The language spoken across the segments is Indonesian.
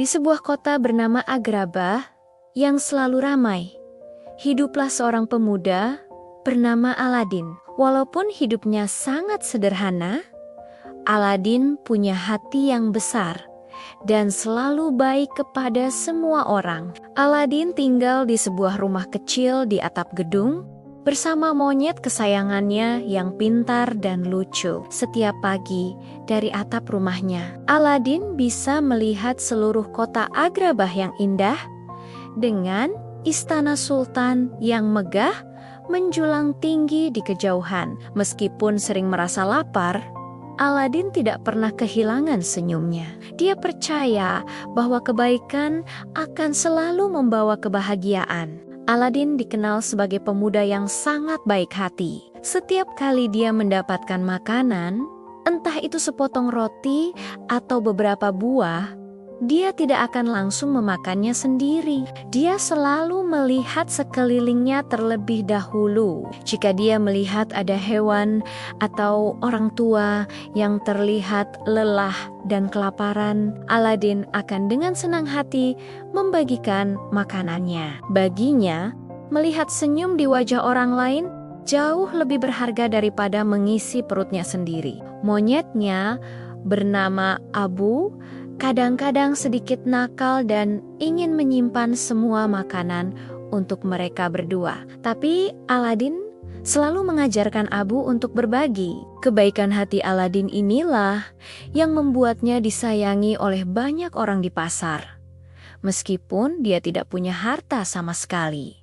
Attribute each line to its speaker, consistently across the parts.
Speaker 1: Di sebuah kota bernama Agrabah yang selalu ramai, hiduplah seorang pemuda bernama Aladin. Walaupun hidupnya sangat sederhana, Aladin punya hati yang besar dan selalu baik kepada semua orang. Aladin tinggal di sebuah rumah kecil di atap gedung bersama monyet kesayangannya yang pintar dan lucu. Setiap pagi dari atap rumahnya, Aladin bisa melihat seluruh kota Agrabah yang indah dengan istana sultan yang megah menjulang tinggi di kejauhan. Meskipun sering merasa lapar, Aladin tidak pernah kehilangan senyumnya. Dia percaya bahwa kebaikan akan selalu membawa kebahagiaan. Aladin dikenal sebagai pemuda yang sangat baik hati. Setiap kali dia mendapatkan makanan, entah itu sepotong roti atau beberapa buah, dia tidak akan langsung memakannya sendiri. Dia selalu melihat sekelilingnya terlebih dahulu. Jika dia melihat ada hewan atau orang tua yang terlihat lelah dan kelaparan, Aladin akan dengan senang hati membagikan makanannya. Baginya, melihat senyum di wajah orang lain jauh lebih berharga daripada mengisi perutnya sendiri. Monyetnya bernama Abu kadang-kadang sedikit nakal dan ingin menyimpan semua makanan untuk mereka berdua. Tapi Aladin selalu mengajarkan Abu untuk berbagi. Kebaikan hati Aladin inilah yang membuatnya disayangi oleh banyak orang di pasar. Meskipun dia tidak punya harta sama sekali,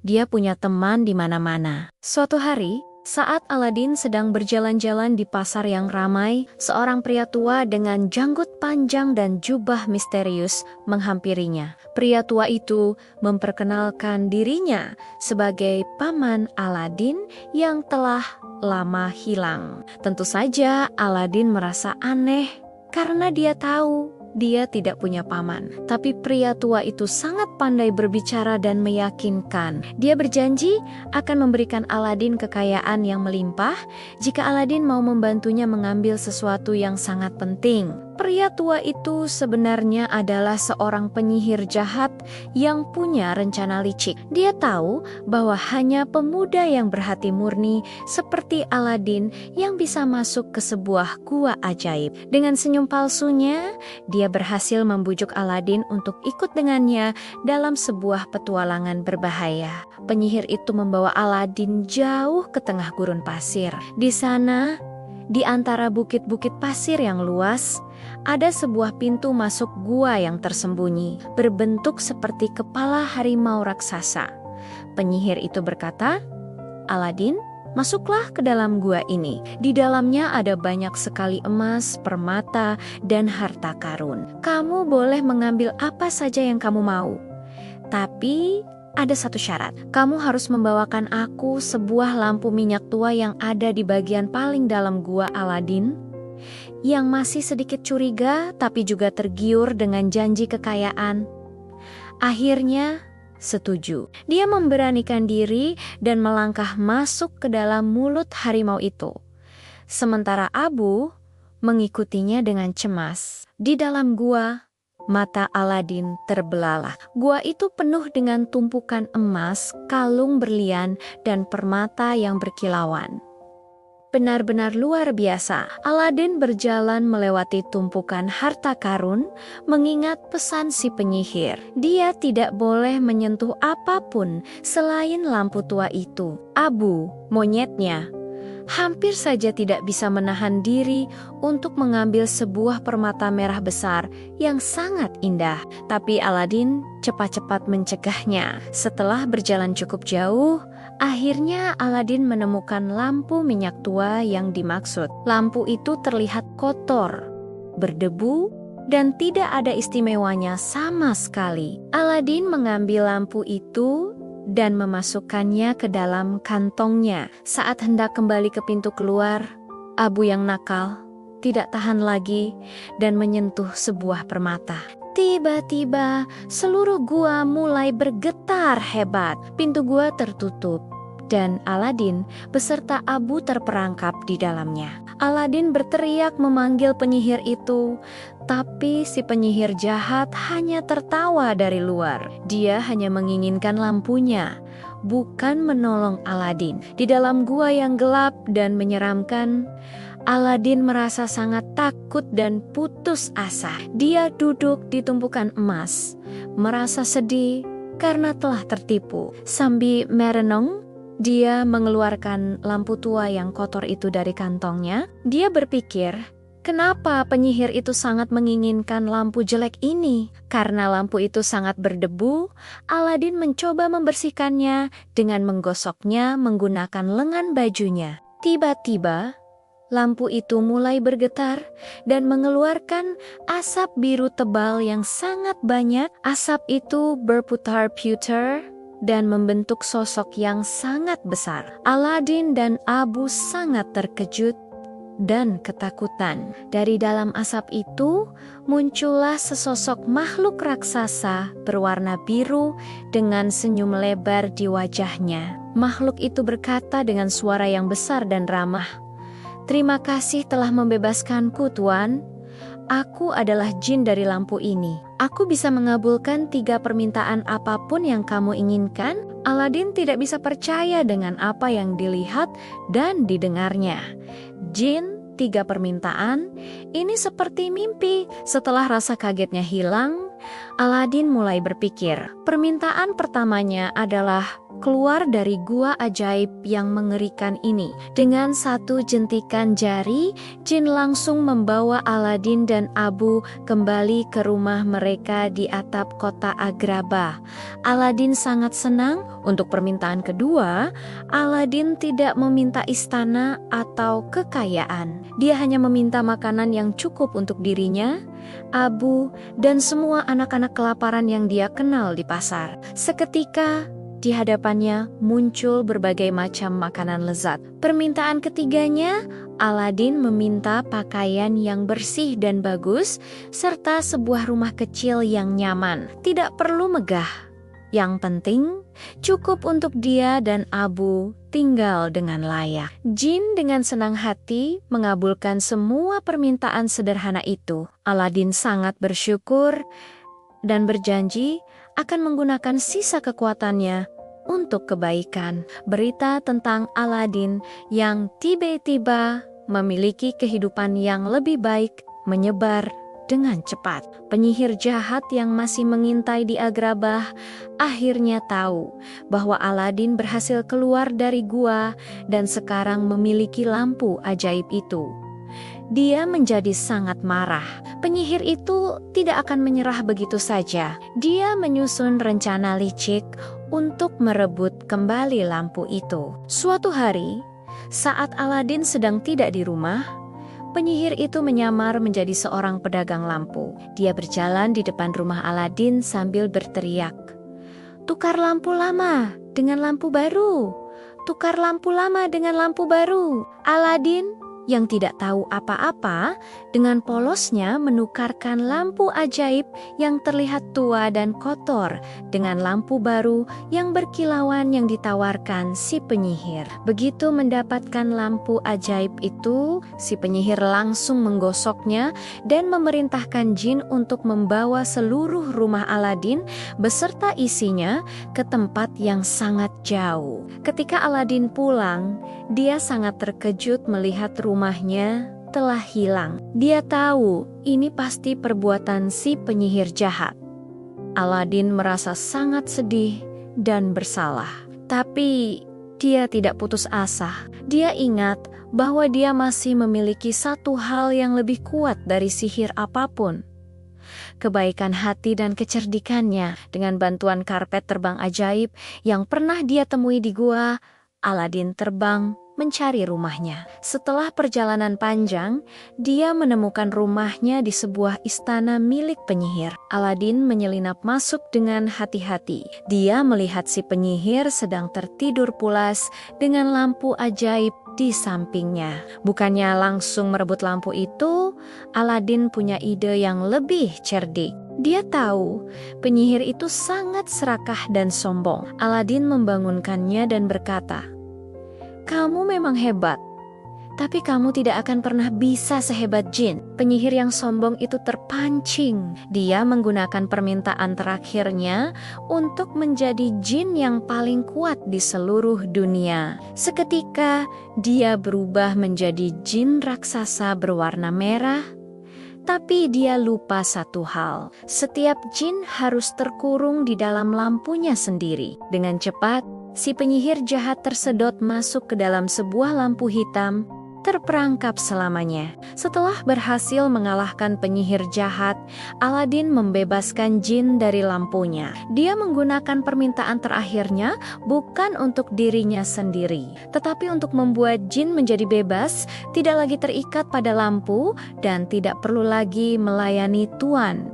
Speaker 1: dia punya teman di mana-mana. Suatu hari, saat Aladin sedang berjalan-jalan di pasar yang ramai, seorang pria tua dengan janggut panjang dan jubah misterius menghampirinya. Pria tua itu memperkenalkan dirinya sebagai paman Aladin yang telah lama hilang. Tentu saja Aladin merasa aneh karena dia tahu dia tidak punya paman. Tapi pria tua itu sangat pandai berbicara dan meyakinkan. Dia berjanji akan memberikan Aladin kekayaan yang melimpah jika Aladin mau membantunya mengambil sesuatu yang sangat penting. Pria tua itu sebenarnya adalah seorang penyihir jahat yang punya rencana licik. Dia tahu bahwa hanya pemuda yang berhati murni seperti Aladin yang bisa masuk ke sebuah gua ajaib. Dengan senyum palsunya, dia berhasil membujuk Aladin untuk ikut dengannya dalam sebuah petualangan berbahaya. Penyihir itu membawa Aladin jauh ke tengah gurun pasir. Di sana, di antara bukit-bukit pasir yang luas, ada sebuah pintu masuk gua yang tersembunyi, berbentuk seperti kepala harimau raksasa. Penyihir itu berkata, "Aladin, masuklah ke dalam gua ini. Di dalamnya ada banyak sekali emas, permata, dan harta karun. Kamu boleh mengambil apa saja yang kamu mau. Tapi ada satu syarat. Kamu harus membawakan aku sebuah lampu minyak tua yang ada di bagian paling dalam gua." Aladin, yang masih sedikit curiga tapi juga tergiur dengan janji kekayaan, akhirnya setuju. Dia memberanikan diri dan melangkah masuk ke dalam mulut harimau itu. Sementara Abu mengikutinya dengan cemas. Di dalam gua, mata Aladin terbelalak. Gua itu penuh dengan tumpukan emas, kalung berlian, dan permata yang berkilauan. Benar-benar luar biasa. Aladin berjalan melewati tumpukan harta karun, mengingat pesan si penyihir. Dia tidak boleh menyentuh apapun selain lampu tua itu. Abu, monyetnya, hampir saja tidak bisa menahan diri untuk mengambil sebuah permata merah besar yang sangat indah. Tapi Aladin cepat-cepat mencegahnya. Setelah berjalan cukup jauh, akhirnya Aladin menemukan lampu minyak tua yang dimaksud. Lampu itu terlihat kotor, berdebu, dan tidak ada istimewanya sama sekali. Aladin mengambil lampu itu dan memasukkannya ke dalam kantongnya. Saat hendak kembali ke pintu keluar, Abu yang nakal tidak tahan lagi dan menyentuh sebuah permata. Tiba-tiba seluruh gua mulai bergetar hebat. Pintu gua tertutup dan Aladin beserta Abu terperangkap di dalamnya. Aladin berteriak memanggil penyihir itu, Tapi si penyihir jahat hanya tertawa dari luar. Dia hanya menginginkan lampunya, bukan menolong Aladin. Di dalam gua yang gelap dan menyeramkan, Aladin merasa sangat takut dan putus asa. Dia duduk di tumpukan emas, merasa sedih karena telah tertipu. Sambil merenung, dia mengeluarkan lampu tua yang kotor itu dari kantongnya. Dia berpikir, kenapa penyihir itu sangat menginginkan lampu jelek ini? Karena lampu itu sangat berdebu, Aladin mencoba membersihkannya dengan menggosoknya menggunakan lengan bajunya. Tiba-tiba, lampu itu mulai bergetar dan mengeluarkan asap biru tebal yang sangat banyak. Asap itu berputar-putar dan membentuk sosok yang sangat besar. Aladin dan Abu sangat terkejut dan ketakutan. Dari dalam asap itu muncullah sesosok makhluk raksasa berwarna biru dengan senyum lebar di wajahnya. Makhluk itu berkata dengan suara yang besar dan ramah, "Terima kasih telah membebaskanku, Tuan. Aku adalah jin dari lampu ini. Aku bisa mengabulkan 3 permintaan apapun yang kamu inginkan." Aladin tidak bisa percaya dengan apa yang dilihat dan didengarnya. Jin, 3 permintaan, ini seperti mimpi. Setelah rasa kagetnya hilang, Aladin mulai berpikir. Permintaan pertamanya adalah keluar dari gua ajaib yang mengerikan ini. Dengan satu jentikan jari, jin langsung membawa Aladin dan Abu kembali ke rumah mereka di atap kota Agrabah. Aladin sangat senang. Untuk permintaan kedua, Aladin tidak meminta istana atau kekayaan. Dia hanya meminta makanan yang cukup untuk dirinya, Abu, dan semua anak-anak kelaparan yang dia kenal di pasar. Seketika, di hadapannya muncul berbagai macam makanan lezat. Permintaan ketiganya, Aladin meminta pakaian yang bersih dan bagus, serta sebuah rumah kecil yang nyaman. Tidak perlu megah. Yang penting, cukup untuk dia dan Abu tinggal dengan layak. Jin dengan senang hati mengabulkan semua permintaan sederhana itu. Aladin sangat bersyukur dan berjanji akan menggunakan sisa kekuatannya untuk kebaikan. Berita tentang Aladin yang tiba-tiba memiliki kehidupan yang lebih baik menyebar dengan cepat. Penyihir jahat yang masih mengintai di Agrabah akhirnya tahu bahwa Aladin berhasil keluar dari gua dan sekarang memiliki lampu ajaib itu. Dia menjadi sangat marah. Penyihir itu tidak akan menyerah begitu saja. Dia menyusun rencana licik untuk merebut kembali lampu itu. Suatu hari, saat Aladin sedang tidak di rumah, penyihir itu menyamar menjadi seorang pedagang lampu. Dia berjalan di depan rumah Aladin sambil berteriak, "Tukar lampu lama dengan lampu baru. Tukar lampu lama dengan lampu baru." Aladin yang tidak tahu apa-apa, dengan polosnya menukarkan lampu ajaib yang terlihat tua dan kotor dengan lampu baru yang berkilauan yang ditawarkan si penyihir. Begitu mendapatkan lampu ajaib itu, si penyihir langsung menggosoknya dan memerintahkan jin untuk membawa seluruh rumah Aladin beserta isinya ke tempat yang sangat jauh. Ketika Aladin pulang, dia sangat terkejut melihat rumahnya telah hilang. Dia tahu ini pasti perbuatan si penyihir jahat. Aladin merasa sangat sedih dan bersalah. Tapi dia tidak putus asa. Dia ingat bahwa dia masih memiliki satu hal yang lebih kuat dari sihir apapun. Kebaikan hati dan kecerdikannya. Dengan bantuan karpet terbang ajaib yang pernah dia temui di gua, Aladin terbang mencari rumahnya. Setelah perjalanan panjang, dia menemukan rumahnya di sebuah istana milik penyihir. Aladin menyelinap masuk dengan hati-hati. Dia melihat si penyihir sedang tertidur pulas dengan lampu ajaib di sampingnya. Bukannya langsung merebut lampu itu, Aladin punya ide yang lebih cerdik. Dia tahu penyihir itu sangat serakah dan sombong. Aladin membangunkannya dan berkata, "Kamu memang hebat, tapi kamu tidak akan pernah bisa sehebat jin. Penyihir yang sombong itu terpancing. Dia menggunakan permintaan terakhirnya untuk menjadi jin yang paling kuat di seluruh dunia. Seketika, dia berubah menjadi jin raksasa berwarna merah. Tapi dia lupa satu hal, setiap jin harus terkurung di dalam lampunya sendiri. Dengan cepat, si penyihir jahat tersedot masuk ke dalam sebuah lampu hitam, terperangkap selamanya. Setelah berhasil mengalahkan penyihir jahat, Aladin membebaskan jin dari lampunya. Dia menggunakan permintaan terakhirnya bukan untuk dirinya sendiri, tetapi untuk membuat jin menjadi bebas, tidak lagi terikat pada lampu, dan tidak perlu lagi melayani tuan.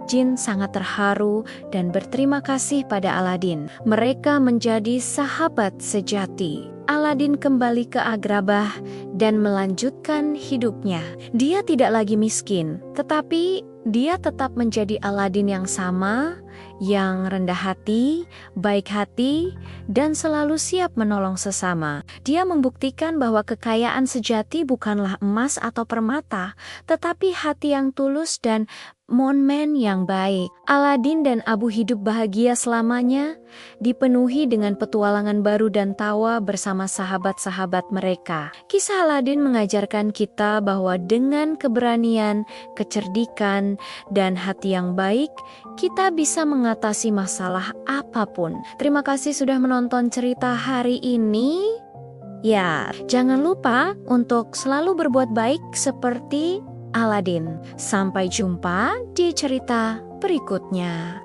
Speaker 1: Jin sangat terharu dan berterima kasih pada Aladin. Mereka menjadi sahabat sejati. Aladin kembali ke Agrabah dan melanjutkan hidupnya. Dia tidak lagi miskin, tetapi dia tetap menjadi Aladin yang sama, yang rendah hati, baik hati, dan selalu siap menolong sesama. Dia membuktikan bahwa kekayaan sejati bukanlah emas atau permata, tetapi hati yang tulus dan momen yang baik. Aladin dan Abu hidup bahagia selamanya, dipenuhi dengan petualangan baru dan tawa bersama sahabat-sahabat mereka. Kisah Aladin mengajarkan kita bahwa dengan keberanian, kecerdikan, dan hati yang baik, kita bisa mengatasi masalah apapun. Terima kasih sudah menonton cerita hari ini. Ya, jangan lupa untuk selalu berbuat baik seperti Aladin. Sampai jumpa di cerita berikutnya.